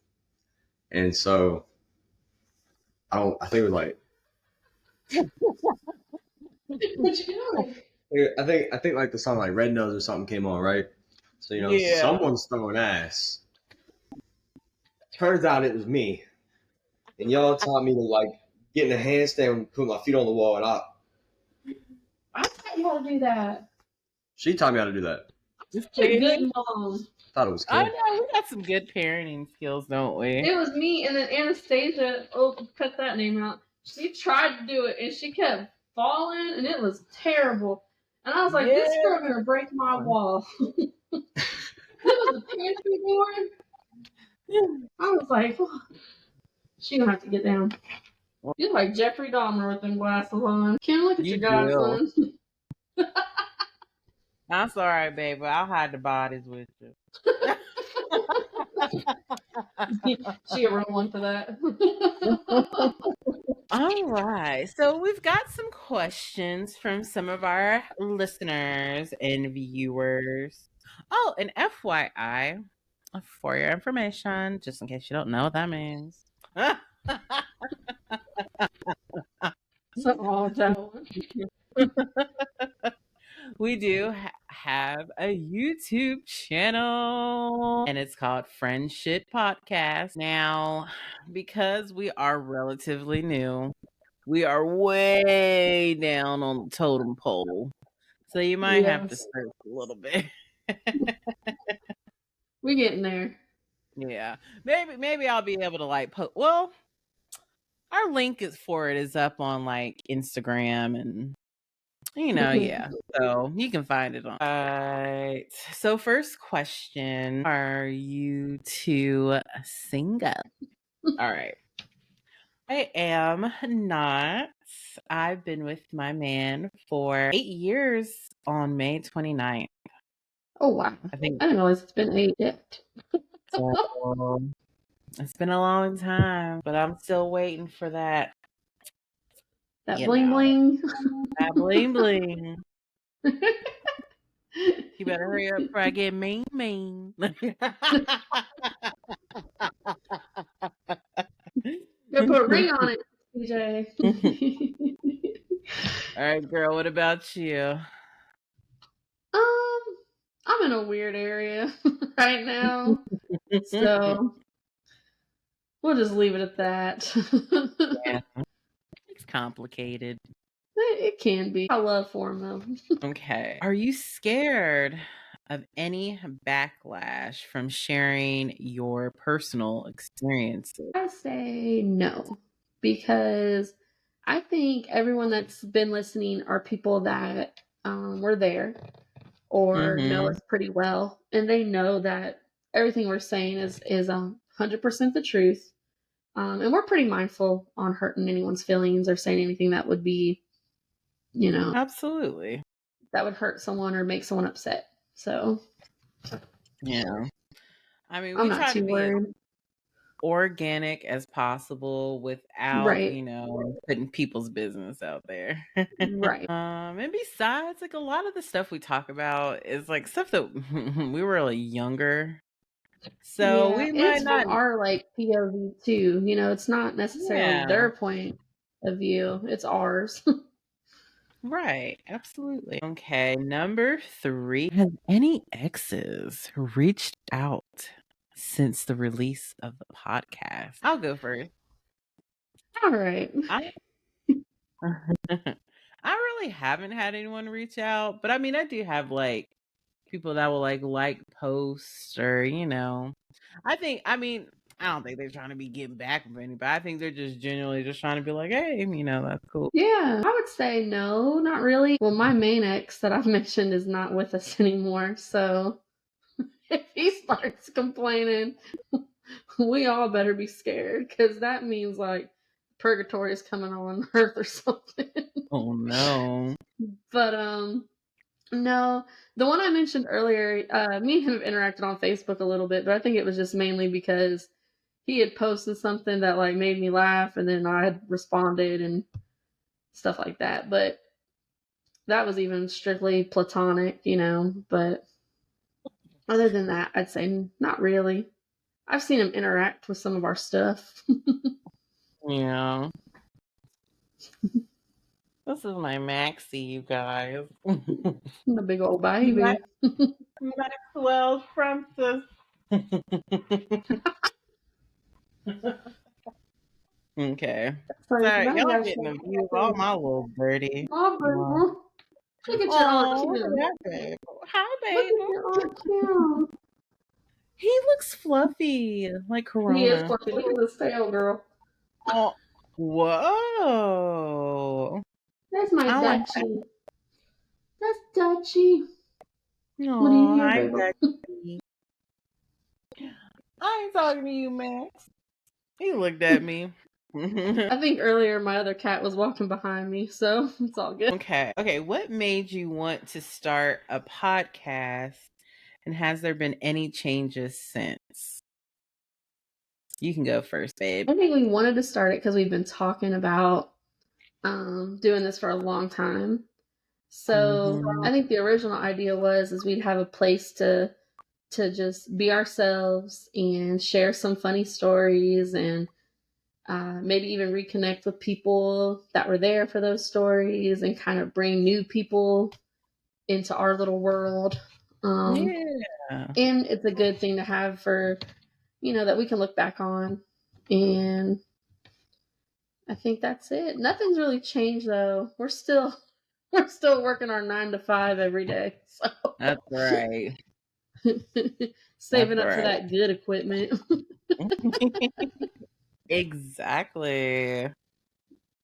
and so I think it was like. What you doing? I think like the song like Red Nose or something came on, right? So Yeah. someone's throwing ass. Turns out it was me, and y'all taught me to like get in a handstand and put my feet on the wall, and I taught you how to do that. she taught me how to do that. A good mom. I thought it was I cool. know we got some good parenting skills, don't we? It was me, and then Anastasia. Oh, cut that name out. She tried to do it, and she kept falling, and it was terrible. And I was like, "This girl gonna break my wall." It was a pantry door. I was like, oh, "She gonna have to get down." You're like Jeffrey Dahmer with them glasses on. Kim, look at You your godson. That's all right, baby. I'll hide the bodies with you. She a real one for that. All right. So we've got some questions from some of our listeners and viewers. Oh, and FYI, for your information, just in case you don't know what that means. Something wrong with that one. We do have a YouTube channel, and it's called Friendship Podcast. Now, because we are relatively new, we are way down on the totem pole, so you might have to search a little bit. We're getting there. Yeah, maybe I'll be able to like put. Well, our link is up on like Instagram and. Yeah. So you can find it on. Right. So first question: are you two single? All right. I am not. I've been with my man for 8 years on May 29th. Oh wow! I think I didn't realize it's been 8 yet. so. It's been a long time, but I'm still waiting for that. That bling bling. That bling bling. You better hurry up before I get mean. Go put a ring on it, CJ. All right, girl. What about you? I'm in a weird area right now, so we'll just leave it at that. Yeah. It's complicated. It can be. I love for him though. Okay. Are you scared of any backlash from sharing your personal experiences? I say no, because I think everyone that's been listening are people that were there or know us pretty well, and they know that everything we're saying is 100% the truth. And we're pretty mindful on hurting anyone's feelings or saying anything that would be, Absolutely. that would hurt someone or make someone upset. So Yeah. I mean, I'm we not try to too be as worried. organic as possible without, Right. putting people's business out there. Right. And besides, like a lot of the stuff we talk about is like stuff that we were like younger. So Yeah. we And might it's not. from our like POV too. It's not necessarily Yeah. their point of view. It's ours. Right. Absolutely. Okay. Number 3. Has any exes reached out since the release of the podcast? I'll go first. All right. I I really haven't had anyone reach out, but I mean, I do have like people that will like posts or I mean, I don't think they're trying to be getting back with anybody. I think they're just genuinely just trying to be like, hey, that's cool. Yeah, I would say no, not really. Well, my main ex that I've mentioned is not with us anymore. So if he starts complaining, we all better be scared because that means like purgatory is coming on earth or something. Oh no. But no, the one I mentioned earlier, me and him have interacted on Facebook a little bit, but I think it was just mainly because he had posted something that like made me laugh, and then I had responded and stuff like that. But that was even strictly platonic, But other than that, I'd say not really. I've seen him interact with some of our stuff. Yeah. This is my Maxie, you guys. The big old baby. Maxwell Francis. Okay. Sorry, y'all getting the view of all my little birdie. Oh, Wow. look at your Aunt Oh, look Kim. at that babe. Hi, Look baby. at your Aunt Kim. He looks fluffy, like He is Corona. fluffy. Look at this tail, girl. Oh, whoa. That's my I like that. Dutchie. That's Dutchie. What do you Oh, hear, hi, baby? Becky. I ain't talking to you, Max. He looked at me. I think earlier my other cat was walking behind me, so it's all good. Okay. What made you want to start a podcast, and has there been any changes since? You can go first, babe. I think we wanted to start it because we've been talking about doing this for a long time. So I think the original idea is we'd have a place to just be ourselves and share some funny stories and maybe even reconnect with people that were there for those stories and kind of bring new people into our little world. Yeah. And it's a good thing to have for, that we can look back on. And I think that's it. Nothing's really changed though. We're still working our 9 to 5 every day. So That's right. saving That's up for right. that good equipment. Exactly.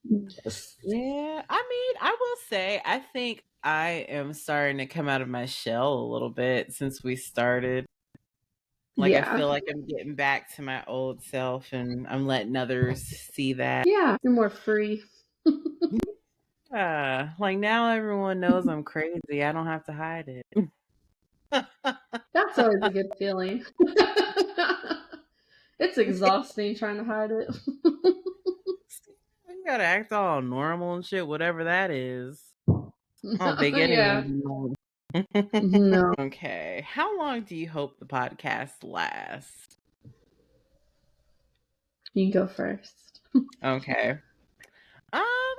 Yeah, I mean, I will say, I think I am starting to come out of my shell a little bit since we started. Like, I feel like I'm getting back to my old self and I'm letting others see that. Yeah, you're more free. Like now everyone knows I'm crazy. I don't have to hide it. That's always a good feeling. It's exhausting trying to hide it. You gotta act all normal and shit, whatever that is. I don't think anyone knows. No. Okay. How long do you hope the podcast lasts? You go first. Okay.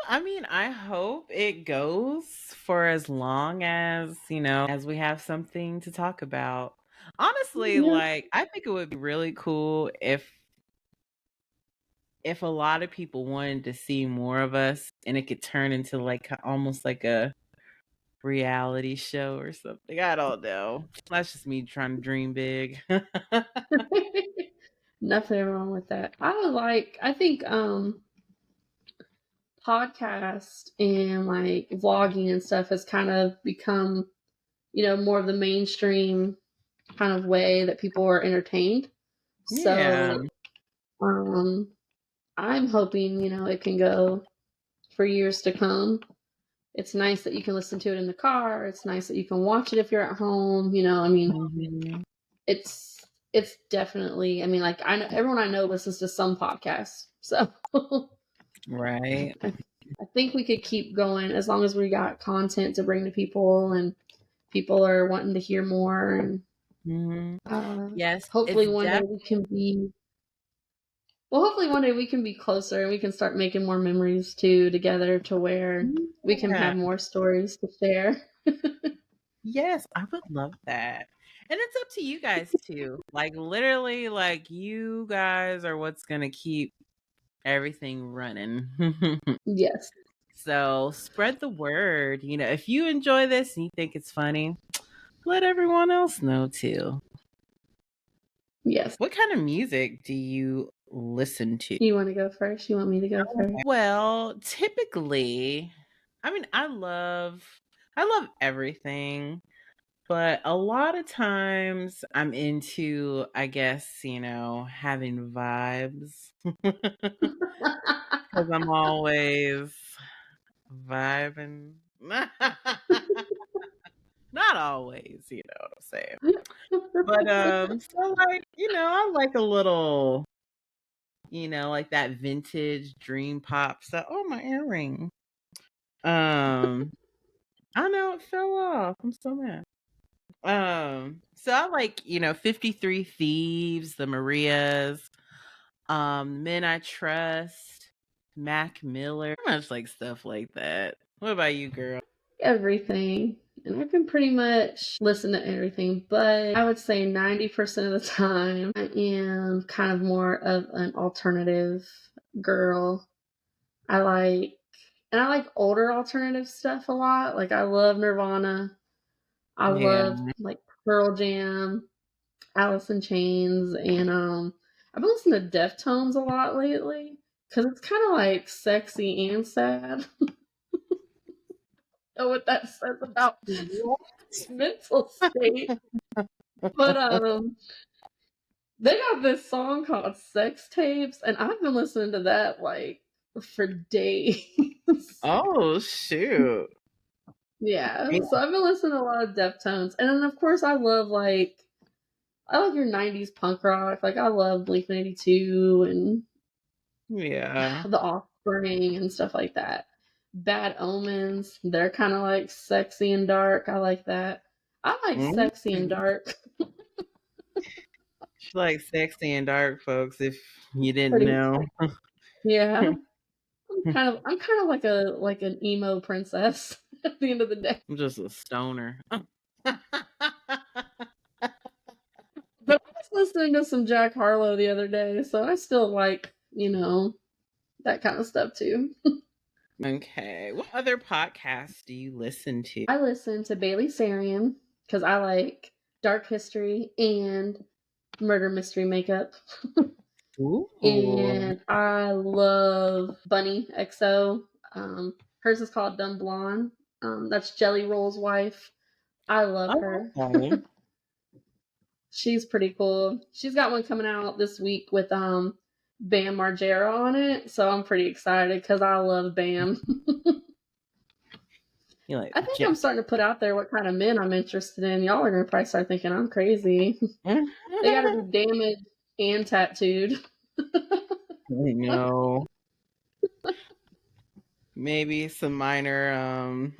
I mean, I hope it goes for as long as, as we have something to talk about. Honestly, like I think it would be really cool if a lot of people wanted to see more of us and it could turn into like almost like a reality show or something. I don't know. That's just me trying to dream big. Nothing wrong with that. I think podcast and vlogging and stuff has kind of become, more of the mainstream kind of way that people are entertained. Yeah. So I'm hoping, it can go for years to come. It's nice that you can listen to it in the car. It's nice that you can watch it if you're at home. Mhm. It's definitely. I mean, like I know everyone I know listens to some podcasts, so Right. I think we could keep going as long as we got content to bring to people and people are wanting to hear more. And Mhm. Yes, hopefully it's one day we can be. Well, hopefully one day we can be closer and we can start making more memories too together to where we can Yeah. have more stories to share. Yes, I would love that. And it's up to you guys too. Like literally, like you guys are what's gonna keep everything running. Yes. So spread the word. If you enjoy this and you think it's funny, let everyone else know too. Yes. What kind of music do you listen to? You want to go first? You want me to go first? Well, typically, I mean, I love everything, but a lot of times I'm into, I guess, having vibes because I'm always vibing. Not always, you know what I'm saying. But so like, I like a little, like that vintage dream pop stuff. Oh, my earring. I know it fell off. I'm so mad. So I like, 53 Thieves, the Marias, Men I Trust, Mac Miller. Pretty much like stuff like that. What about you, girl? Everything. And I can pretty much listen to everything, but I would say 90% of the time I am kind of more of an alternative girl. I like older alternative stuff a lot. Like I love Nirvana. I Yeah. love like Pearl Jam, Alice in Chains, and I've been listening to Deftones a lot lately because it's kind of like sexy and sad. Know what that says about mental state. But they got this song called Sex Tapes, and I've been listening to that like for days. Oh, shoot. Yeah, so I've been listening to a lot of Deftones, and then of course I like your '90s punk rock. Like I love Blink-182 and Yeah. The Offspring and stuff like that. Bad Omens, they're kind of like sexy and dark. I like that. I like Mm. sexy and dark. She likes sexy and dark, folks, if you didn't Pretty, know. yeah. I'm kind of like an emo princess at the end of the day. I'm just a stoner. But I was listening to some Jack Harlow the other day, so I still like, that kind of stuff too. Okay. What other podcasts do you listen to? I listen to Bailey Sarian because I like dark history and murder mystery makeup. Ooh. And I love Bunny XO. Hers is called Dumb Blonde. That's Jelly Roll's wife. I love her. Okay. She's pretty cool. She's got one coming out this week with Bam Margera on it, so I'm pretty excited because I love Bam. You like I think I'm starting to put out there what kind of men I'm interested in. Y'all are gonna probably start thinking I'm crazy. They gotta be damaged and tattooed. No. Maybe some minor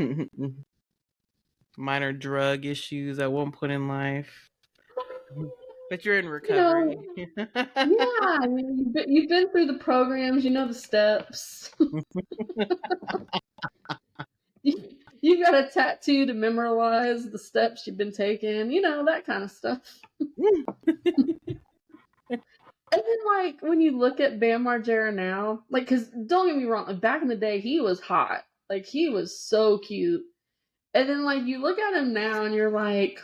drug issues at one point in life. But you're in recovery. Yeah, I mean, you've been through the programs, you know the steps. You got a tattoo to memorialize the steps you've been taking, that kind of stuff. And then, like, when you look at Bam Margera now, like, because don't get me wrong, like, back in the day, he was hot. Like, he was so cute. And then, like, you look at him now and you're like,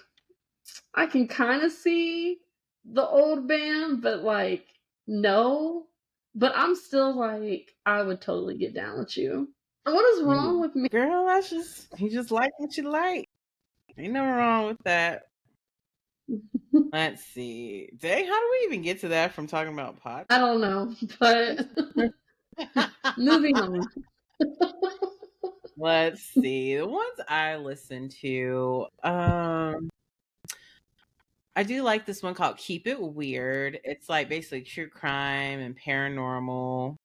I can kind of see the old Bam, but, like, no. But I'm still like, I would totally get down with you. What is wrong with me? Girl, you just like what you like. Ain't nothing wrong with that. Let's see. Dang, how do we even get to that from talking about I podcasts? don't know, but moving on. Let's see. The ones I listen to, I do like this one called Keep It Weird. It's like basically true crime and paranormal. Ooh,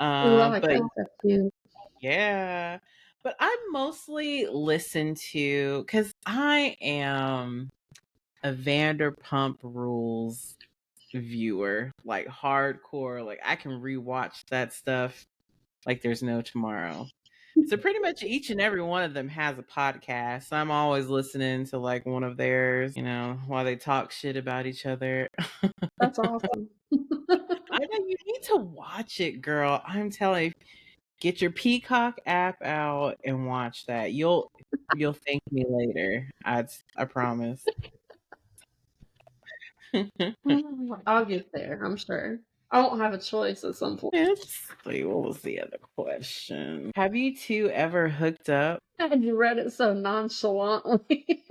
I like But that stuff too. yeah, but I mostly listen to because I am a Vanderpump Rules viewer, like hardcore. Like I can rewatch that stuff like there's no tomorrow. So pretty much each and every one of them has a podcast. So I'm always listening to like one of theirs, while they talk shit about each other. That's awesome. I know you need to watch it, girl. I'm telling you, get your Peacock app out and watch that. You'll thank me later. I promise. I'll get there, I'm sure. I won't have a choice at some point. Let's see, what was the other question? Have you two ever hooked up? Had you read it so nonchalantly?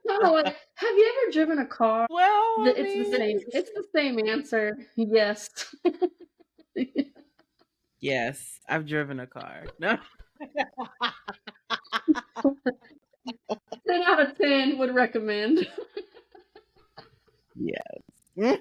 No, have you ever driven a car? Well, It's the same answer. Yes. yes, I've driven a car. No. 10 out of 10 would recommend. Yes. I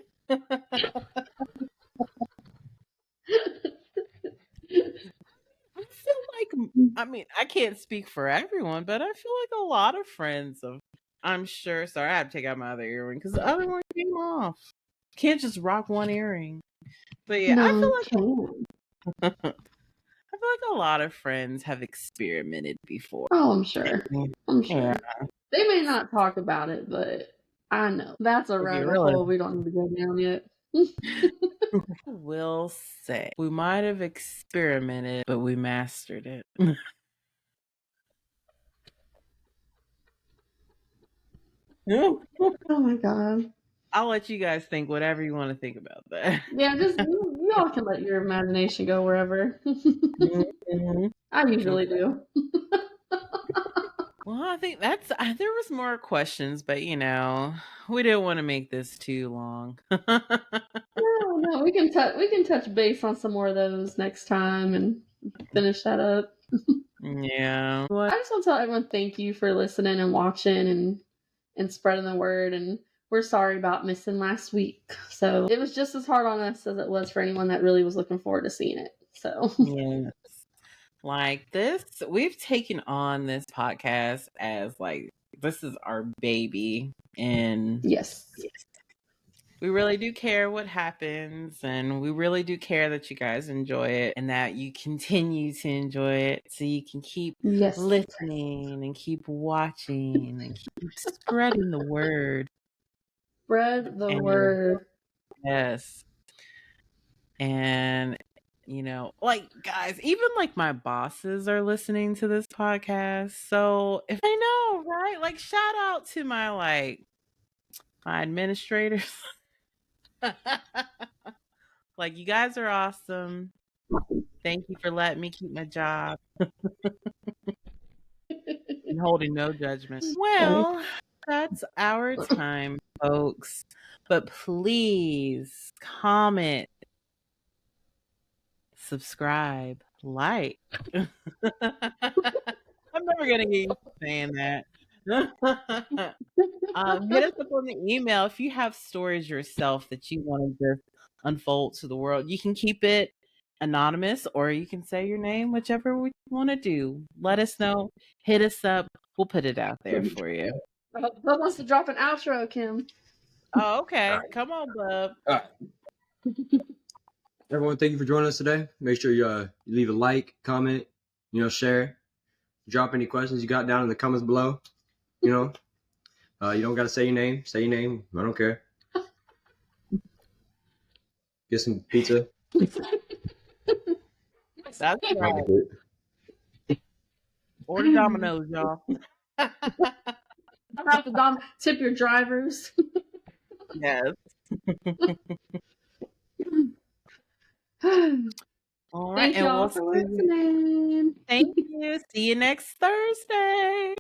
feel like, I mean, I can't speak for everyone, but I feel like a lot of friends of, I'm sure, sorry, I have to take out my other earring because the other one came off. Can't just rock one earring. But yeah, No, I feel can't. like a lot of friends have experimented before. Oh, I'm sure. I'm sure. Yeah. They may not talk about it, but I know. That's a rabbit really? hole we don't need to go down yet. I will say we might have experimented, but we mastered it. Oh my god. I'll let you guys think whatever you want to think about that. Yeah, just y'all can let your imagination go wherever. Mhm. I usually do. Well, I think there was more questions, but we didn't want to make this too long. No, we can touch base on some more of those next time and finish that up. Yeah. I just want to tell everyone thank you for listening and watching and spreading the word. And we're sorry about missing last week. So it was just as hard on us as it was for anyone that really was looking forward to seeing it. So Yes. Like this, we've taken on this podcast as like this is our baby, and yes. we really do care what happens, and we really do care that you guys enjoy it and that you continue to enjoy it so you can keep Yes. listening and keep watching and keep spreading the word. Spread the word. Yes. And like guys, even like my bosses are listening to this podcast. So if I know, right? Like shout out to my administrators. Like you guys are awesome. Thank you for letting me keep my job. And holding no judgment. Well, that's our time, folks. But please comment, subscribe, like. I'm never gonna get used to saying that. Hit us up on the email if you have stories yourself that you want to just unfold to the world. You can keep it anonymous or you can say your name, whichever we want to do. Let us know. Hit us up. We'll put it out there for you. Who wants to drop an outro, Kim? Oh, okay. Right. Come on, bub. All right. Everyone, thank you for joining us today. Make sure you leave a like, comment, share. Drop any questions you got down in the comments below. You don't got to say your name. Say your name. I don't care. Get some pizza. That's right. Order Domino's, y'all. Have to tip your drivers. Yes. All right. Thank y'all for listening. Thank you. See you next Thursday.